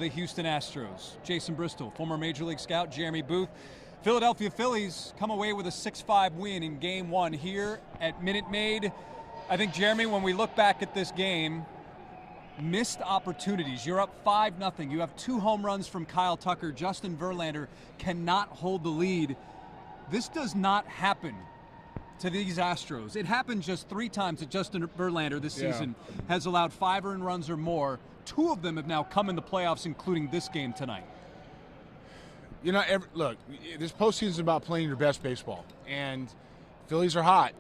The Houston Astros. Jason Bristol, former Major League scout, Jeremy Booth. Philadelphia Phillies come away with a 6-5 win in Game 1 here at Minute Maid. I think, Jeremy, when we look back at this game, missed opportunities. You're up 5-0. You have 2 home runs from Kyle Tucker. Justin Verlander cannot hold the lead. This does not happen to these Astros. It happened just 3 times that Justin Verlander this season has allowed 5 earned runs or more. 2 of them have now come in the playoffs, including this game tonight. You know, look, this postseason is about playing your best baseball, and Phillies are hot.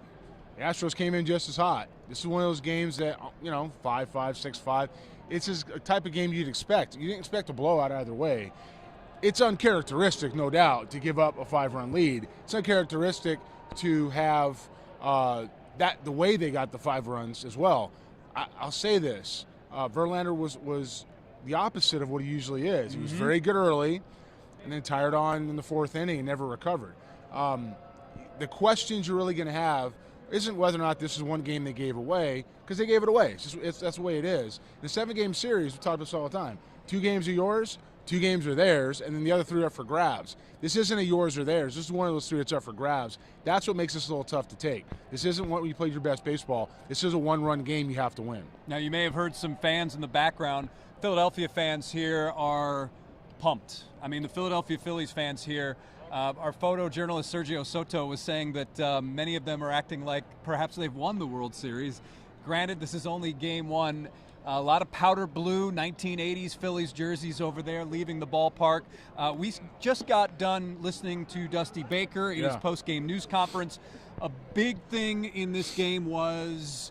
The Astros came in just as hot. This is one of those games that, 5-5, 6-5. It's a type of game you'd expect. You didn't expect a blowout either way. It's uncharacteristic, no doubt, to give up a 5-run lead. It's uncharacteristic to have the way they got the 5 runs as well. I'll say this. Verlander was the opposite of what he usually is. He was very good early and then tired on in the 4th inning and never recovered. The questions you're really going to have isn't whether or not this is one game they gave away, because they gave it away. That's the way it is. In a 7-game series, we talk about this all the time. 2 games are yours, 2 games are theirs, and then the other 3 are for grabs. This isn't a yours or theirs. This is one of those 3 that's up for grabs. That's what makes this a little tough to take. This isn't when you played your best baseball. This is a 1-run game you have to win. Now, you may have heard some fans in the background. Philadelphia fans here are pumped. I mean, the Philadelphia Phillies fans here, our photojournalist Sergio Soto was saying that many of them are acting like perhaps they've won the World Series. Granted, this is only Game 1. A lot of powder blue 1980s Phillies jerseys over there leaving the ballpark. We just got done listening to Dusty Baker in his post-game news conference. A big thing in this game was,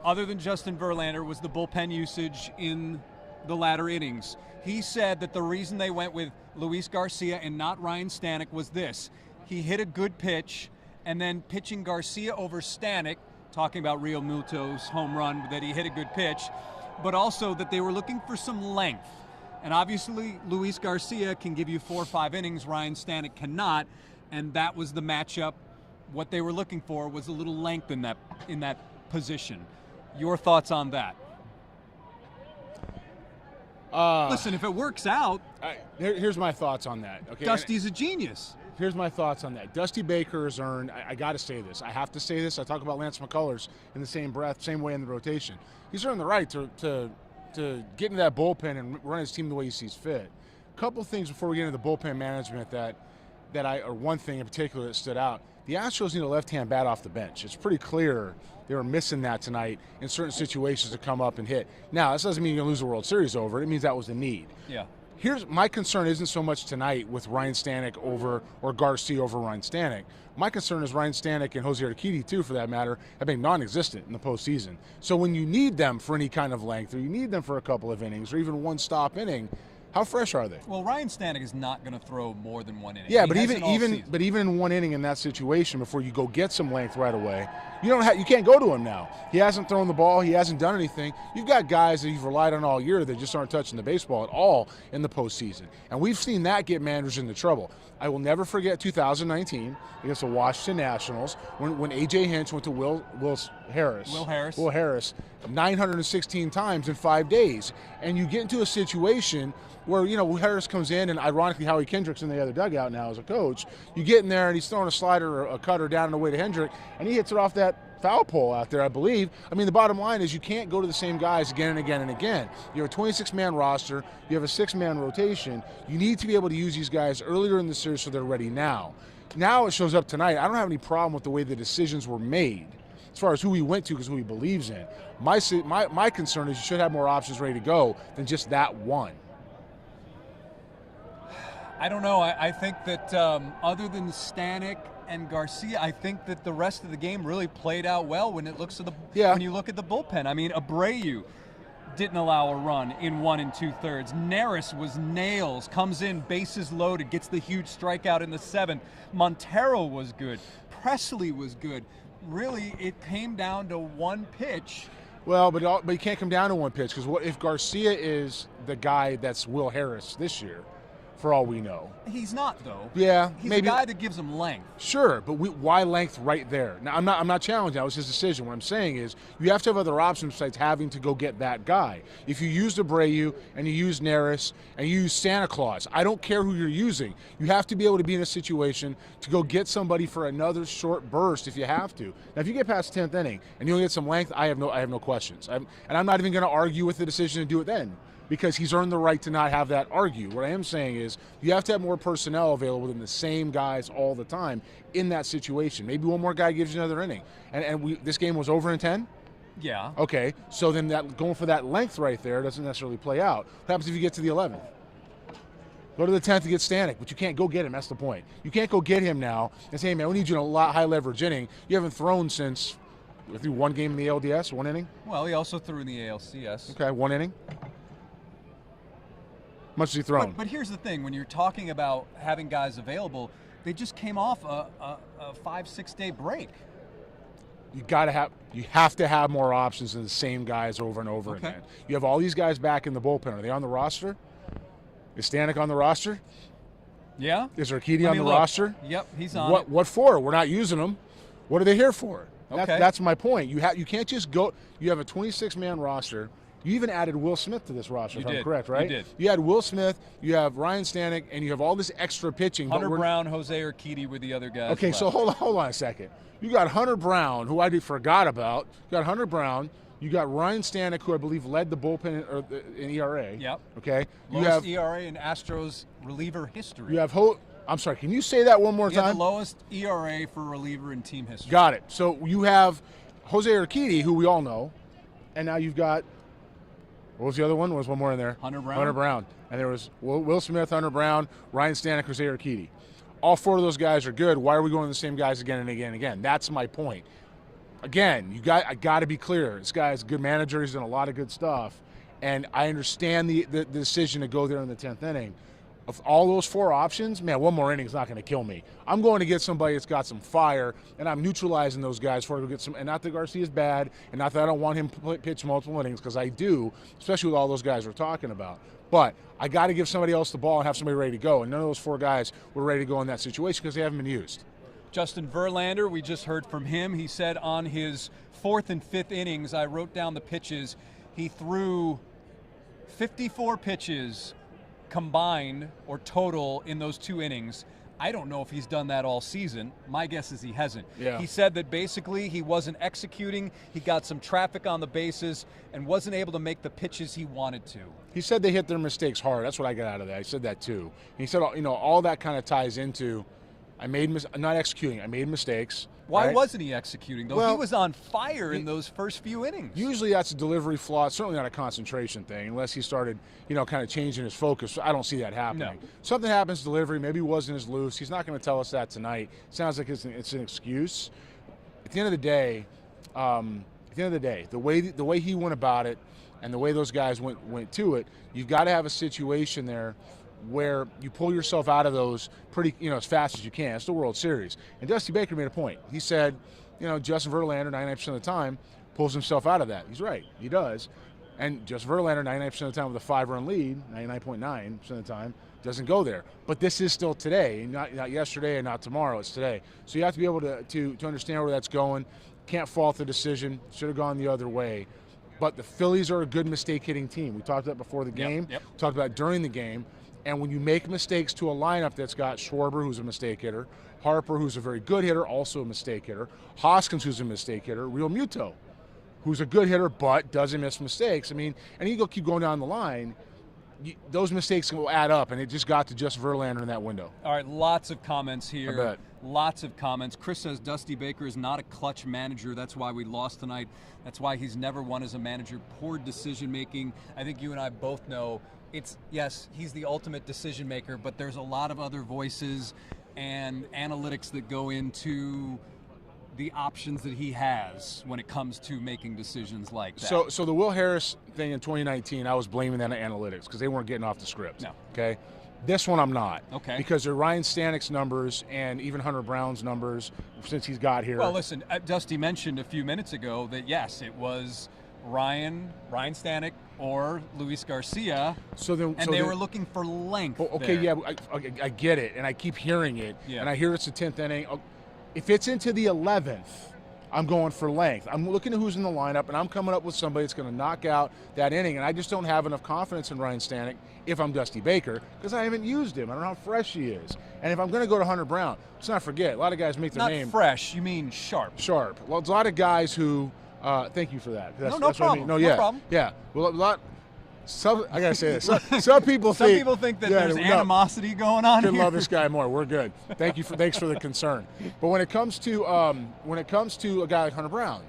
other than Justin Verlander, was the bullpen usage in the latter innings. He said that the reason they went with Luis Garcia and not Ryan Stanek was this. He hit a good pitch, and then pitching Garcia over Stanek, talking about Real Muto's home run, that he hit a good pitch, but also that they were looking for some length. And obviously, Luis Garcia can give you 4 or 5 innings. Ryan Stanek cannot, and that was the matchup. What they were looking for was a little length in that position. Your thoughts on that? Listen, if it works out, here's my thoughts on that. Okay, Dusty's a genius. Here's my thoughts on that. Dusty Baker has earned, I got to say this. I have to say this. I talk about Lance McCullers in the same breath, same way in the rotation. He's earned the right to get into that bullpen and run his team the way he sees fit. A couple things before we get into the bullpen management or one thing in particular that stood out. The Astros need a left-hand bat off the bench. It's pretty clear they were missing that tonight in certain situations to come up and hit. Now, this doesn't mean you're going to lose the World Series over it. It means that was a need. Yeah. Here's my concern isn't so much tonight with Ryan Stanek or Garcia over Ryan Stanek. My concern is Ryan Stanek and Jose Urquidy, too, for that matter, have been non-existent in the postseason. So when you need them for any kind of length, or you need them for a couple of innings, or even one stop inning, how fresh are they? Well, Ryan Stanek is not going to throw more than 1 inning. Yeah, but even in 1 inning in that situation, before you go get some length right away, you can't go to him now. He hasn't thrown the ball. He hasn't done anything. You've got guys that you've relied on all year that just aren't touching the baseball at all in the postseason, and we've seen that get managers into trouble. I will never forget 2019 against the Washington Nationals when A.J. Hinch went to Will Harris 916 times in 5 days, and you get into a situation where, Harris comes in, and ironically Howie Kendrick's in the other dugout now as a coach. You get in there, and he's throwing a slider or a cutter down and away to Hendrick, and he hits it off that foul pole out there, I believe. I mean, the bottom line is you can't go to the same guys again and again and again. You have a 26-man roster. You have a 6-man rotation. You need to be able to use these guys earlier in the series so they're ready now. Now it shows up tonight. I don't have any problem with the way the decisions were made as far as who he went to because who he believes in. My concern is you should have more options ready to go than just that one. I don't know. I think that other than Stanek and Garcia, I think that the rest of the game really played out well when you look at the bullpen. I mean, Abreu didn't allow a run in 1 2/3. Neris was nails, comes in, bases loaded, gets the huge strikeout in the 7th. Montero was good. Presley was good. Really, it came down to one pitch. Well, but you can't come down to one pitch because what if Garcia is the guy that's Will Harris this year? for all we know. He's not, though. Yeah, He's maybe a guy that gives him length. Sure, but why length right there? Now, I'm not challenging. That was his decision. What I'm saying is you have to have other options besides having to go get that guy. If you use Abreu and you use Neris and you use Santa Claus, I don't care who you're using. You have to be able to be in a situation to go get somebody for another short burst if you have to. Now, if you get past the 10th inning and you'll get some length, I have no questions. And I'm not even going to argue with the decision to do it then, because he's earned the right to not have that argue. What I am saying is you have to have more personnel available than the same guys all the time in that situation. Maybe one more guy gives you another inning. This game was over in 10? Yeah. Okay, so then that going for that length right there doesn't necessarily play out. What happens if you get to the 11th? Go to the 10th to get Stanek, but you can't go get him. That's the point. You can't go get him now and say, hey, man, we need you in a lot high leverage inning. You haven't thrown since through one game in the LDS, 1 inning? Well, he also threw in the ALCS. Okay, 1 inning. Much has he thrown? But here's the thing: when you're talking about having guys available, they just came off a 5-6 day break. You have to have more options than the same guys over and over again. You have all these guys back in the bullpen. Are they on the roster? Is Stanek on the roster? Yeah. Is Urquidy on the roster? Yep, he's on. What for? We're not using them. What are they here for? Okay. That's my point. You can't just go. You have a 26-man roster. You even added Will Smith to this roster, if I'm correct, right? You did. You had Will Smith, you have Ryan Stanek, and you have all this extra pitching. Hunter Brown, Jose Urquidy were the other guys. Okay, so hold on a second. You got Hunter Brown, who I forgot about. You got Hunter Brown. You got Ryan Stanek, who I believe led the bullpen in ERA. Yep. Okay. You lowest have ERA in Astros reliever history. You have I'm sorry. Can you say that one more time? The lowest ERA for reliever in team history. Got it. So you have Jose Urquidy, who we all know, and now you've got. What was the other one? Was one more in there? Hunter Brown. Hunter Brown. And there was Will Smith, Hunter Brown, Ryan Stanek, Jose Urquidy. All 4 of those guys are good. Why are we going to the same guys again and again and again? That's my point. Again, I got to be clear. This guy's a good manager. He's done a lot of good stuff. And I understand the decision to go there in the 10th inning. Of all those 4 options, man, one more inning is not going to kill me. I'm going to get somebody that's got some fire, and I'm neutralizing those guys before I go get some. And not that Garcia's bad, and not that I don't want him to pitch multiple innings, because I do, especially with all those guys we're talking about. But I got to give somebody else the ball and have somebody ready to go. And none of those 4 guys were ready to go in that situation because they haven't been used. Justin Verlander, we just heard from him. He said on his 4th and 5th innings, I wrote down the pitches. He threw 54 pitches combined or total in those 2 innings. I don't know if he's done that all season. My guess is he hasn't. Yeah. He said that basically he wasn't executing. He got some traffic on the bases and wasn't able to make the pitches he wanted to. He said they hit their mistakes hard. That's what I got out of that. He said that too. And he said, all that kind of ties into not executing. I made mistakes. Why right? wasn't he executing, though? Well, he was on fire in those first few innings. Usually that's a delivery flaw. It's certainly not a concentration thing, unless he started, kind of changing his focus. I don't see that happening. No. Something happens delivery. Maybe he wasn't as loose. He's not going to tell us that tonight. Sounds like it's an excuse. At the end of the day, the way he went about it, and the way those guys went to it, you've got to have a situation there where you pull yourself out of those pretty, as fast as you can. It's the World Series. And Dusty Baker made a point. He said, Justin Verlander 99% of the time pulls himself out of that. He's right. He does. And Justin Verlander 99% of the time with a 5-run lead, 99.9% of the time, doesn't go there. But this is still today, not yesterday and not tomorrow. It's today. So you have to be able to understand where that's going. Can't fault the decision. Should have gone the other way. But the Phillies are a good mistake-hitting team. We talked about before the game. Yep. We talked about during the game. And when you make mistakes to a lineup that's got Schwarber, who's a mistake hitter, Harper, who's a very good hitter, also a mistake hitter, Hoskins, who's a mistake hitter, Real Muto, who's a good hitter but doesn't miss mistakes. I mean, and you keep going down the line, those mistakes will add up, and it just got to just Verlander in that window. All right, lots of comments here. I bet. Lots of comments. Chris says Dusty Baker is not a clutch manager. That's why we lost tonight. That's why he's never won as a manager. Poor decision making. I think you and I both know yes, he's the ultimate decision maker, but there's a lot of other voices and analytics that go into the options that he has when it comes to making decisions like that. So the Will Harris thing in 2019, I was blaming that on analytics because they weren't getting off the script. No. Okay. This one I'm not. Okay. Because they're Ryan Stanek's numbers and even Hunter Brown's numbers since he's got here. Well, listen, Dusty mentioned a few minutes ago that yes, it was Ryan Stanek, or Luis Garcia. They were looking for length. Okay, there. yeah, I get it, and I keep hearing it, Yeah. and I hear it's the 10th inning. If it's into the 11th, I'm going for length. I'm looking at who's in the lineup, and I'm coming up with somebody that's going to knock out that inning, and I just don't have enough confidence in Ryan Stanek if I'm Dusty Baker because I haven't used him. I don't know how fresh he is. And if I'm going to go to Hunter Brown, let's not forget, a lot of guys make their name. Not fresh, you mean sharp. Sharp. Well, there's a lot of guys who thank you for that. No That's problem. What I mean. No problem. Yeah. Well, a lot. I gotta say this. Some people think that there's animosity going on here. here. Could love this guy more. We're good. Thanks for the concern. But when it comes to a guy like Hunter Brown,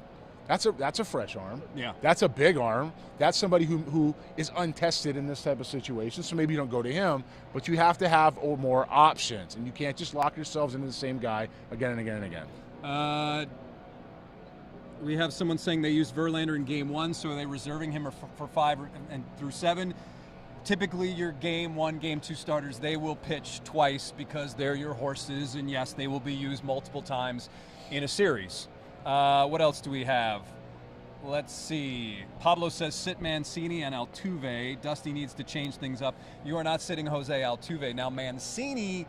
that's a fresh arm. Yeah. That's a big arm. That's somebody who is untested in this type of situation. So maybe you don't go to him, but you have to have more options, and you can't just lock yourselves into the same guy again and again and again. We have someone saying they used Verlander in Game 1, so are they reserving him for 5 and through 7? Typically, your Game 1, Game 2 starters, they will pitch twice because they're your horses, and yes, they will be used multiple times in a series. What else do we have? Let's see. Pablo says sit Mancini and Altuve. Dusty needs to change things up. You are not sitting Jose Altuve. Now, Mancini,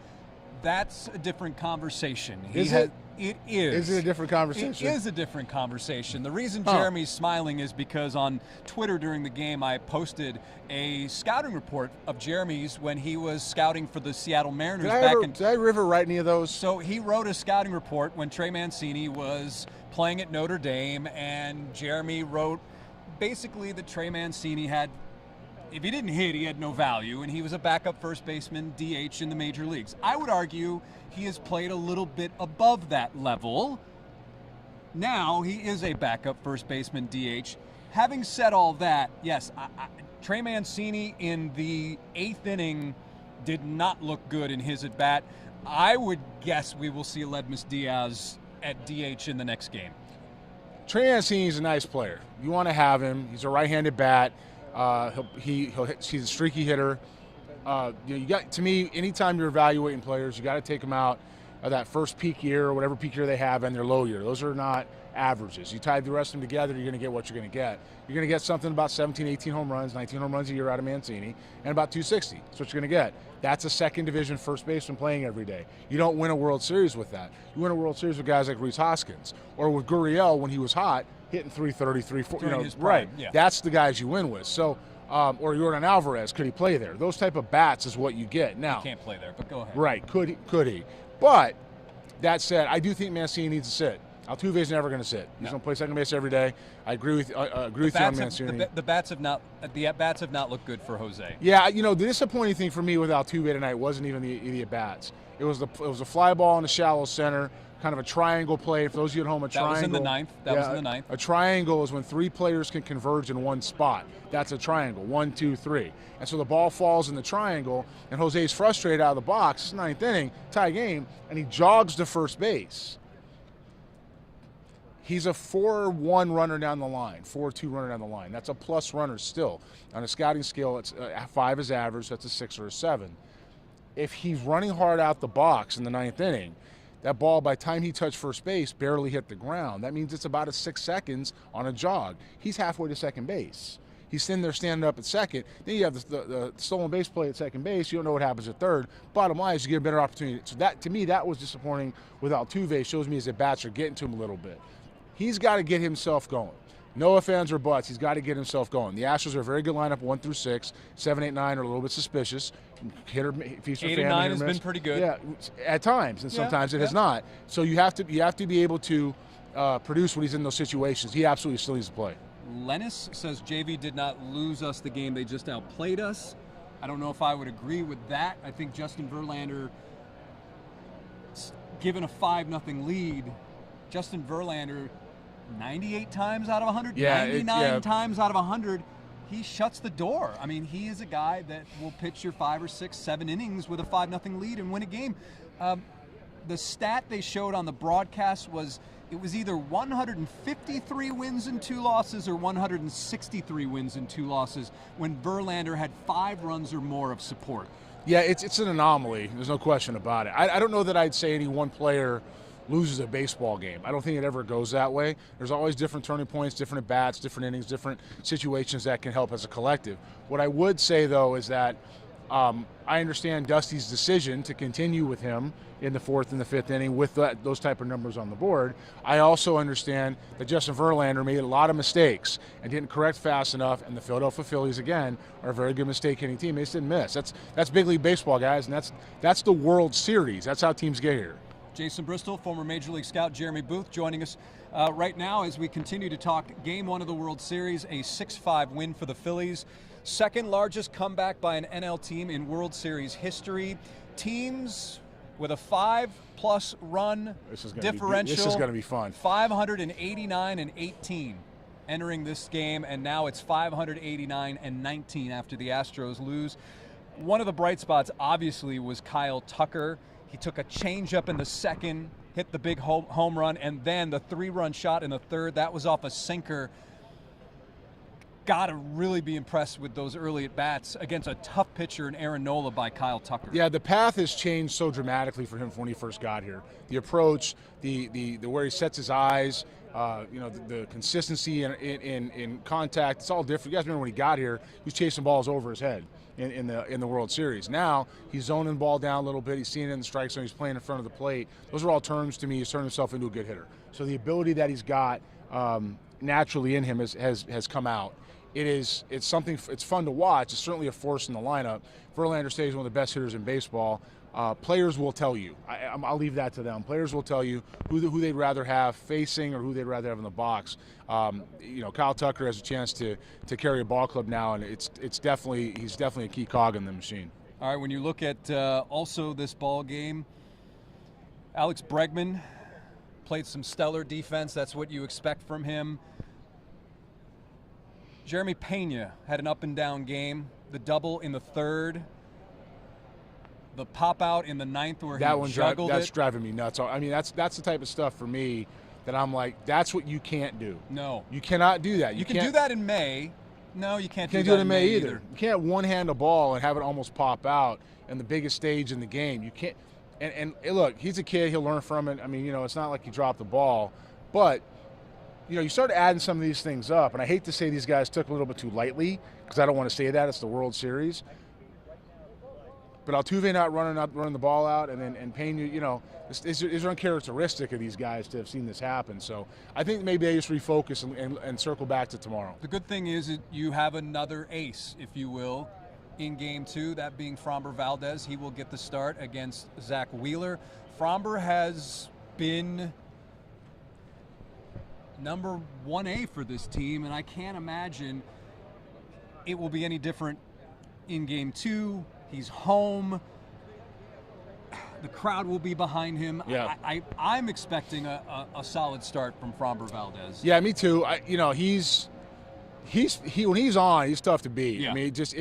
that's a different conversation. Is it? It is. Is it a different conversation? It is a different conversation. The reason Jeremy's smiling is because on Twitter during the game, I posted a scouting report of Jeremy's when he was scouting for the Seattle Mariners Did I ever write any of those? So he wrote a scouting report when Trey Mancini was playing at Notre Dame, and Jeremy wrote basically that Trey Mancini had, if he didn't hit, he had no value, and he was a backup first baseman, DH in the major leagues. I would argue he has played a little bit above that level. Now he is a backup first baseman, DH. Having said all that, yes, Trey Mancini in the 8th inning did not look good in his at-bat. I would guess we will see Aledmus Diaz at DH in the next game. Trey Mancini is a nice player. You want to have him. He's a right-handed bat. He's a streaky hitter. You got, to me, anytime you're evaluating players, you got to take them out of that first peak year or whatever peak year they have and their low year. Those are not averages. You tie the rest of them together, you're going to get what you're going to get. You're going to get something about 17, 18 home runs, 19 home runs a year out of Mancini, and about 260. That's what you're going to get. That's a second division first baseman playing every day. You don't win a World Series with that. You win a World Series with guys like Rhys Hoskins or with Gurriel when he was hot, hitting 330, 340. Right. Yeah. That's the guys you win with. So, or Jordan Alvarez, could he play there? Those type of bats is what you get. Now, he can't play there, but go ahead. Right, could he? But that said, I do think Mancini needs to sit. Altuve's never going to sit. He's going to play second base every day. I agree with you on Mancini. The at-bats have not looked good for Jose. Yeah, the disappointing thing for me with Altuve tonight wasn't even the at-bats. It was a fly ball in the shallow center, kind of a triangle play. For those of you at home, That was in the ninth. A triangle is when 3 players can converge in one spot. That's a triangle, 1, 2, 3. And so the ball falls in the triangle, and Jose's frustrated out of the box. It's 9th inning, tie game, and he jogs to first base. He's a 4-1 runner down the line, 4-2 runner down the line. That's a plus runner still. On a scouting scale, it's 5 is average. That's a 6 or a 7. If he's running hard out the box in the 9th inning, that ball, by the time he touched first base, barely hit the ground. That means it's about a 6 seconds on a jog. He's halfway to second base. He's sitting there standing up at second. Then you have the stolen base play at second base. You don't know what happens at third. Bottom line is you get a better opportunity. So that, to me, that was disappointing with Altuve. Shows me his at-bats are getting to him a little bit. He's got to get himself going. No ifs, ands, or buts. He's got to get himself going. The Astros are a very good lineup, 1 through 6. 7, 8, 9 are a little bit suspicious. Hitter, feast or famine. 8 and 9 has been pretty good. Yeah, at times, and sometimes it has not. So you have to be able to produce when he's in those situations. He absolutely still needs to play. Lennis says JV did not lose us the game; they just outplayed us. I don't know if I would agree with that. I think Justin Verlander, given a 5-0 lead, Justin Verlander, 98 times out of 100, 99 times out of 100, he shuts the door. I mean, he is a guy that will pitch your 5 or 6, 7 innings with a 5-0 lead and win a game. The stat they showed on the broadcast was it was either 153 wins and 2 losses or 163 wins and 2 losses when Verlander had 5 runs or more of support. Yeah, it's an anomaly. There's no question about it. I don't know that I'd say any one player loses a baseball game. I don't think it ever goes that way. There's always different turning points, different at-bats, different innings, different situations that can help as a collective. What I would say, though, is that I understand Dusty's decision to continue with him in the 4th and the 5th inning with those type of numbers on the board. I also understand that Justin Verlander made a lot of mistakes and didn't correct fast enough, and the Philadelphia Phillies, again, are a very good mistake-hitting team. They just didn't miss. That's big league baseball, guys, and that's the World Series. That's how teams get here. Jason Bristol, former Major League scout Jeremy Booth, joining us right now as we continue to talk Game 1 of the World Series, a 6-5 win for the Phillies. Second largest comeback by an NL team in World Series history. Teams with a 5+ run differential. This is going to be fun. 589 and 18 entering this game, and now it's 589 and 19 after the Astros lose. One of the bright spots, obviously, was Kyle Tucker. He took a changeup in the second, hit the big home run, and then the 3-run shot in the third. That was off a sinker. Got to really be impressed with those early at-bats against a tough pitcher in Aaron Nola by Kyle Tucker. Yeah, the path has changed so dramatically for him from when he first got here. The approach, the where he sets his eyes, the consistency in contact, it's all different. You guys remember when he got here, he was chasing balls over his head in the World Series. Now he's zoning the ball down a little bit. He's seeing it in the strike zone. He's playing in front of the plate. Those are all terms to me. He's turned himself into a good hitter. So the ability that he's got naturally in him has come out. It's fun to watch. It's certainly a force in the lineup. Verlander stays one of the best hitters in baseball. Players will tell you. I'll leave that to them. Players will tell you who they'd rather have facing or who they'd rather have in the box. Kyle Tucker has a chance to carry a ball club now, and he's definitely a key cog in the machine. All right, when you look at also this ball game, Alex Bregman played some stellar defense. That's what you expect from him. Jeremy Pena had an up-and-down game. The double in the third. The pop-out in the ninth where he juggled that's driving me nuts. I mean, that's the type of stuff for me that I'm like, that's what you can't do. No. You cannot do that. You can do that in May. No, you can't do that in May either. You can't one-hand a ball and have it almost pop out in the biggest stage in the game. You can't. And look, he's a kid. He'll learn from it. I mean, it's not like he dropped the ball. But you start adding some of these things up, and I hate to say these guys took a little bit too lightly because I don't want to say that. It's the World Series. But Altuve not running the ball out, and Pena, is uncharacteristic of these guys to have seen this happen. So I think maybe they just refocus and circle back to tomorrow. The good thing is that you have another ace, if you will, in Game 2, that being Framber Valdez. He will get the start against Zach Wheeler. Framber has been number 1A for this team, and I can't imagine it will be any different in Game 2. He's home. The crowd will be behind him. Yeah. I'm expecting a solid start from Framber Valdez. Yeah, me too. when he's on, he's tough to beat. Yeah. I mean, it's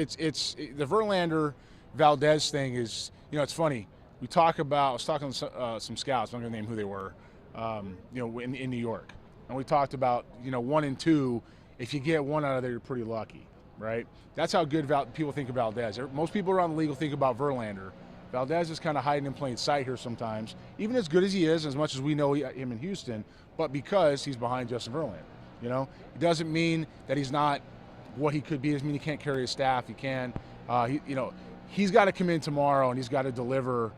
the Verlander Valdez thing is, it's funny. I was talking to some scouts. I'm not going to name who they were. In New York. And we talked about, 1 and 2, if you get one out of there, you're pretty lucky, right? That's how good people think of Valdez. Most people around the league will think about Verlander. Valdez is kind of hiding in plain sight here sometimes, even as good as he is, as much as we know him in Houston, but because he's behind Justin Verlander. It doesn't mean that he's not what he could be. It doesn't mean he can't carry his staff. He can. He's got to come in tomorrow, and he's got to deliver.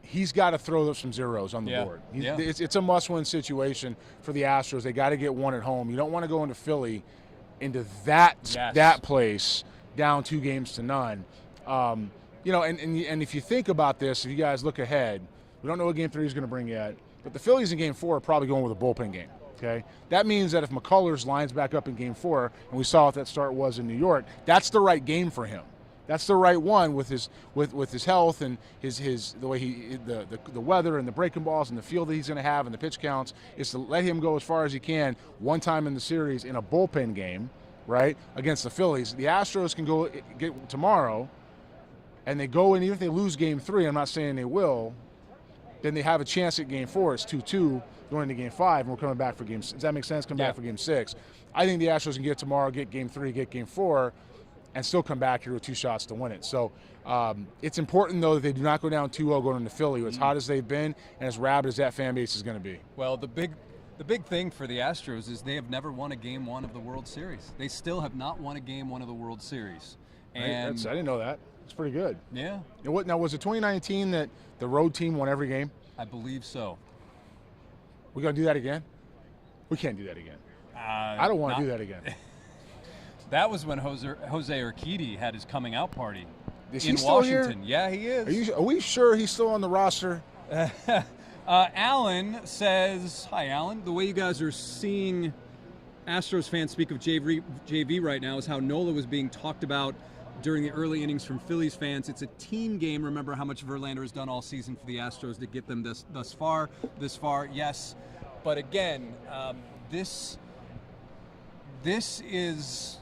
He's got to throw some zeros on the board. It's a must-win situation for the Astros. They got to get one at home. You don't want to go into Philly, into that place, down 2-0. And if you think about this, if you guys look ahead, we don't know what Game 3 is going to bring yet, but the Phillies in Game 4 are probably going with a bullpen game. Okay, that means that if McCullers lines back up in Game 4, and we saw what that start was in New York, that's the right game for him. That's the right one with his health and his the way the weather and the breaking balls and the feel that he's going to have and the pitch counts is to let him go as far as he can one time in the series in a bullpen game, right, against the Phillies. The Astros can go get tomorrow, and they go in, even if they lose Game 3, I'm not saying they will, then they have a chance at Game 4. It's 2-2 going into Game 5, and we're coming back for Game 6. Does that make sense? Come back for Game 6. I think the Astros can get tomorrow, get Game 3, get Game 4. and still come back here with 2 shots to win it. So it's important, though, that they do not go down 2-0 going into Philly, as hot as they've been and as rabid as that fan base is going to be. Well, the big thing for the Astros is they have never won a Game 1 of the World Series. They still have not won a Game 1 of the World Series. And I didn't know that. It's pretty good. Yeah. Now, was it 2019 that the road team won every game? I believe so. We going to do that again? We can't do that again. I don't want to do that again. That was when Jose Urquidy had his coming out party in still Washington. Here? Yeah, he is. Are we sure he's still on the roster? Alan says, hi, Alan. The way you guys are seeing Astros fans speak of JV right now is how Nola was being talked about during the early innings from Phillies fans. It's a team game. Remember how much Verlander has done all season for the Astros to get them this far. Yes. But again, this is...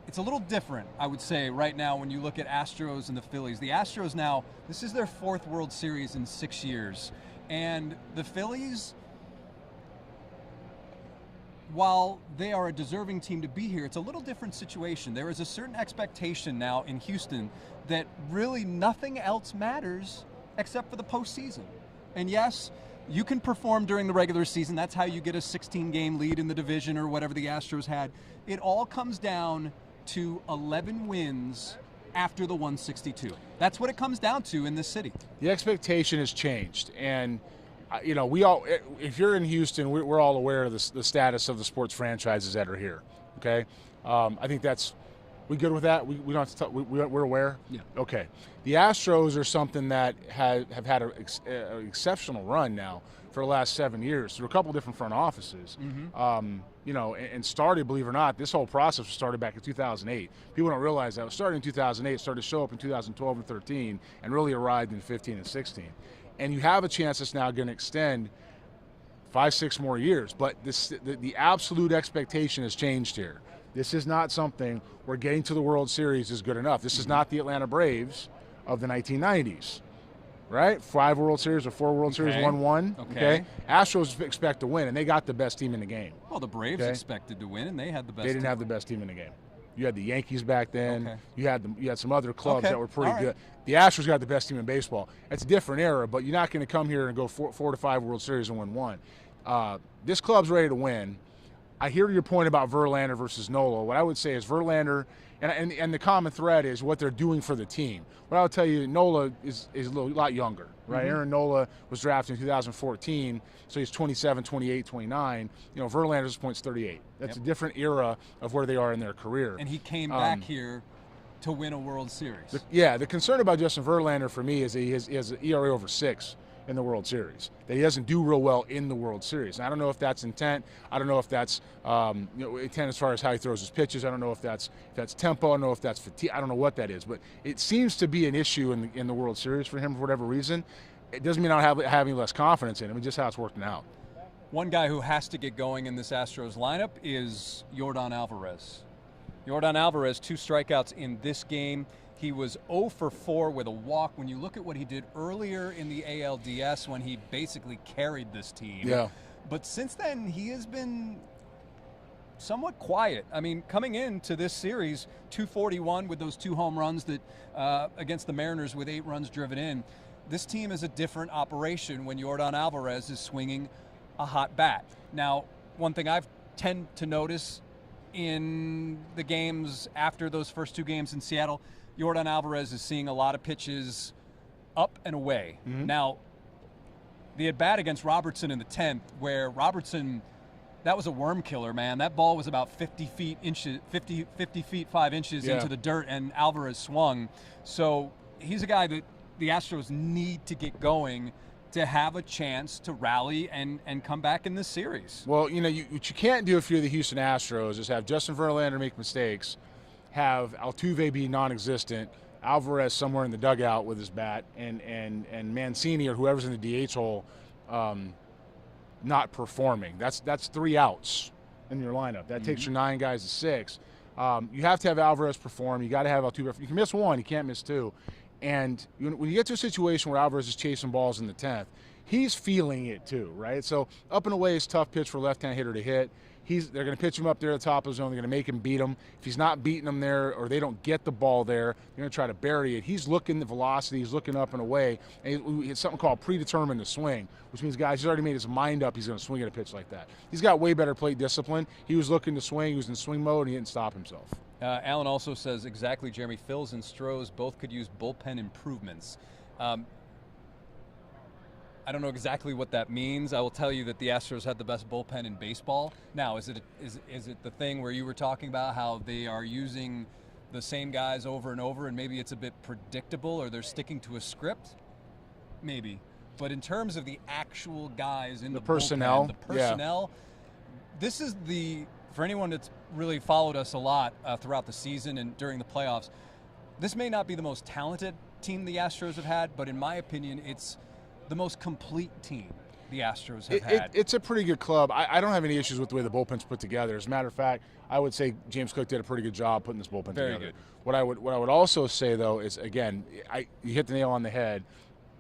It's a little different, I would say, right now when you look at Astros and the Phillies. The Astros now, this is their 4th World Series in 6 years. And the Phillies, while they are a deserving team to be here, it's a little different situation. There is a certain expectation now in Houston that really nothing else matters except for the postseason. And yes, you can perform during the regular season. That's how you get a 16-game lead in the division or whatever the Astros had. It all comes down to 11 wins after the 162. That's what it comes down to in this city. The expectation has changed, and we all, if you're in Houston, we're all aware of the status of the sports franchises that are here. Okay, I think we good with that. We don't have to talk, we're aware. Yeah. Okay. The Astros are something that have had an exceptional run now for the last 7 years through a couple different front offices. Mm-hmm. And started, believe it or not, this whole process was started back in 2008. People don't realize that. It was started in 2008, started to show up in 2012 and 13, and really arrived in 15 and 16. And you have a chance that's now going to extend 5-6 more years. But the absolute expectation has changed here. This is not something where getting to the World Series is good enough. This is not the Atlanta Braves of the 1990s. Right? 5 World Series or 4 World Series, 1-1. Okay. Astros expect to win, and they got the best team in the game. Well, the Braves expected to win, and they had the best. They didn't have the best team in the game. You had the Yankees back then. Okay. You had some other clubs that were pretty good. The Astros got the best team in baseball. It's a different era, but you're not going to come here and go 4 to 5 World Series and win 1. This club's ready to win. I hear your point about Verlander versus Nola. What I would say is Verlander, and the common thread is what they're doing for the team. What I would tell you, Nola is a lot younger, right? Mm-hmm. Aaron Nola was drafted in 2014, so he's 27, 28, 29. Verlander at this point is 38. That's a different era of where they are in their career. And he came back here to win a World Series. The concern about Justin Verlander for me is he has an ERA over 6 in the World Series, that he doesn't do real well in the World Series. And I don't know if that's intent. I don't know if that's intent as far as how he throws his pitches. I don't know if that's tempo. I don't know if that's fatigue. I don't know what that is. But it seems to be an issue in the World Series for him for whatever reason. It doesn't mean I don't have any less confidence in him. It's just how it's working out. One guy who has to get going in this Astros lineup is Yordan Alvarez. Yordan Alvarez, 2 strikeouts in this game. He was 0 for 4 with a walk. When you look at what he did earlier in the ALDS when he basically carried this team. Yeah. But since then, he has been somewhat quiet. I mean, coming into this series, 241 with those 2 home runs that against the Mariners with 8 runs driven in. This team is a different operation when Yordan Alvarez is swinging a hot bat. Now, one thing I've tend to notice in the games after those first 2 games in Seattle, Yordan Alvarez is seeing a lot of pitches up and away. Mm-hmm. Now, the at-bat against Robertson in the 10th, where Robertson, that was a worm killer, man. That ball was about 50 feet 5 inches into the dirt, and Alvarez swung. So he's a guy that the Astros need to get going to have a chance to rally and come back in this series. Well, what you can't do if you're the Houston Astros is have Justin Verlander make mistakes, have Altuve be non-existent, Alvarez somewhere in the dugout with his bat, and Mancini or whoever's in the DH hole not performing. That's 3 outs in your lineup. That takes your 9 guys to 6. You have to have Alvarez perform. You got to have Altuve. You can miss 1. You can't miss 2. And when you get to a situation where Alvarez is chasing balls in the 10th, he's feeling it too, right? So up and away is a tough pitch for a left-hand hitter to hit. they're going to pitch him up there at the top of the zone. They're going to make him beat him. If he's not beating them there, or they don't get the ball there, they're going to try to bury it. He's looking the velocity. He's looking up and away. And it's something called predetermined to swing, which means, guys, he's already made his mind up. He's going to swing at a pitch like that. He's got way better plate discipline. He was looking to swing. He was in swing mode, and he didn't stop himself. Alan also says, exactly, Jeremy, Phils and Stros both could use bullpen improvements. I don't know exactly what that means. I will tell you that the Astros had the best bullpen in baseball. Now, is it the thing where you were talking about how they are using the same guys over and over, and maybe it's a bit predictable, or they're sticking to a script? Maybe. But in terms of the actual guys in the personnel, bullpen, the personnel, this is for anyone that's really followed us a lot throughout the season and during the playoffs, this may not be the most talented team the Astros have had, but in my opinion, it's the most complete team the Astros have had. It's a pretty good club. I don't have any issues with the way the bullpen's put together. As a matter of fact, I would say James Cook did a pretty good job putting this bullpen together. Very good. What I would also say, though, is, again, you hit the nail on the head.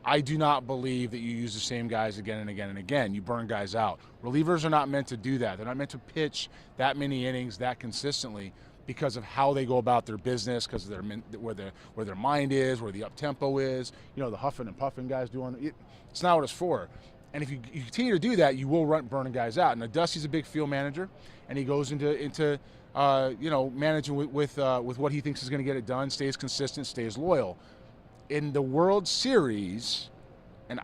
I do not believe that you use the same guys again and again and again. You burn guys out. Relievers are not meant to do that. They're not meant to pitch that many innings that consistently because of how they go about their business, because of where their mind is, where the up tempo is. You know, the huffing and puffing guys doing it. It's not what it's for. And if you continue to do that, you will run burning guys out. And Dusty's a big field manager, and he goes into managing with what he thinks is going to get it done. Stays consistent, stays loyal. In the World Series, and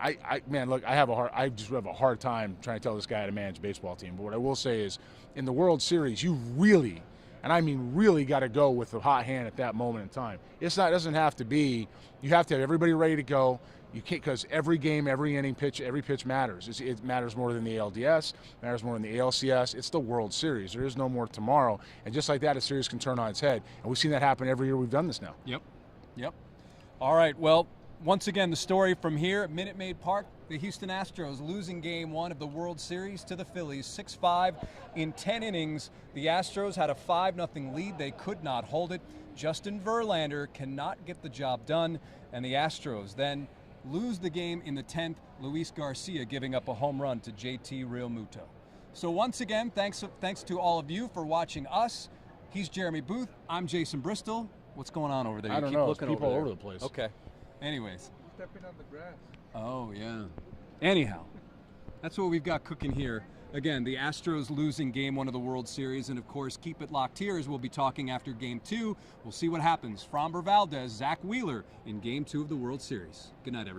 look, I just have a hard time trying to tell this guy how to manage a baseball team. But what I will say is, in the World Series, you really, and I mean really, got to go with the hot hand at that moment in time. It doesn't have to be. You have to have everybody ready to go. You can't, because every game, every inning, every pitch matters. It matters more than the ALDS, matters more than the ALCS. It's the World Series. There is no more tomorrow. And just like that, a series can turn on its head. And we've seen that happen every year we've done this now. Yep. All right, well, once again, the story from here at Minute Maid Park, the Houston Astros losing Game 1 of the World Series to the Phillies, 6-5 in 10 innings. The Astros had a 5-0 lead. They could not hold it. Justin Verlander cannot get the job done, and the Astros then lose the game in the 10th, Luis Garcia giving up a home run to JT Realmuto. So once again, thanks to all of you for watching us. He's Jeremy Booth. I'm Jason Bristol. What's going on over there? I don't know. There's people all over the place. Okay. Anyways. Stepping on the grass. Oh, yeah. Anyhow, that's what we've got cooking here. Again, the Astros losing Game 1 of the World Series, and of course, keep it locked here as we'll be talking after Game 2. We'll see what happens. Framber Valdez, Zach Wheeler in Game 2 of the World Series. Good night, everybody.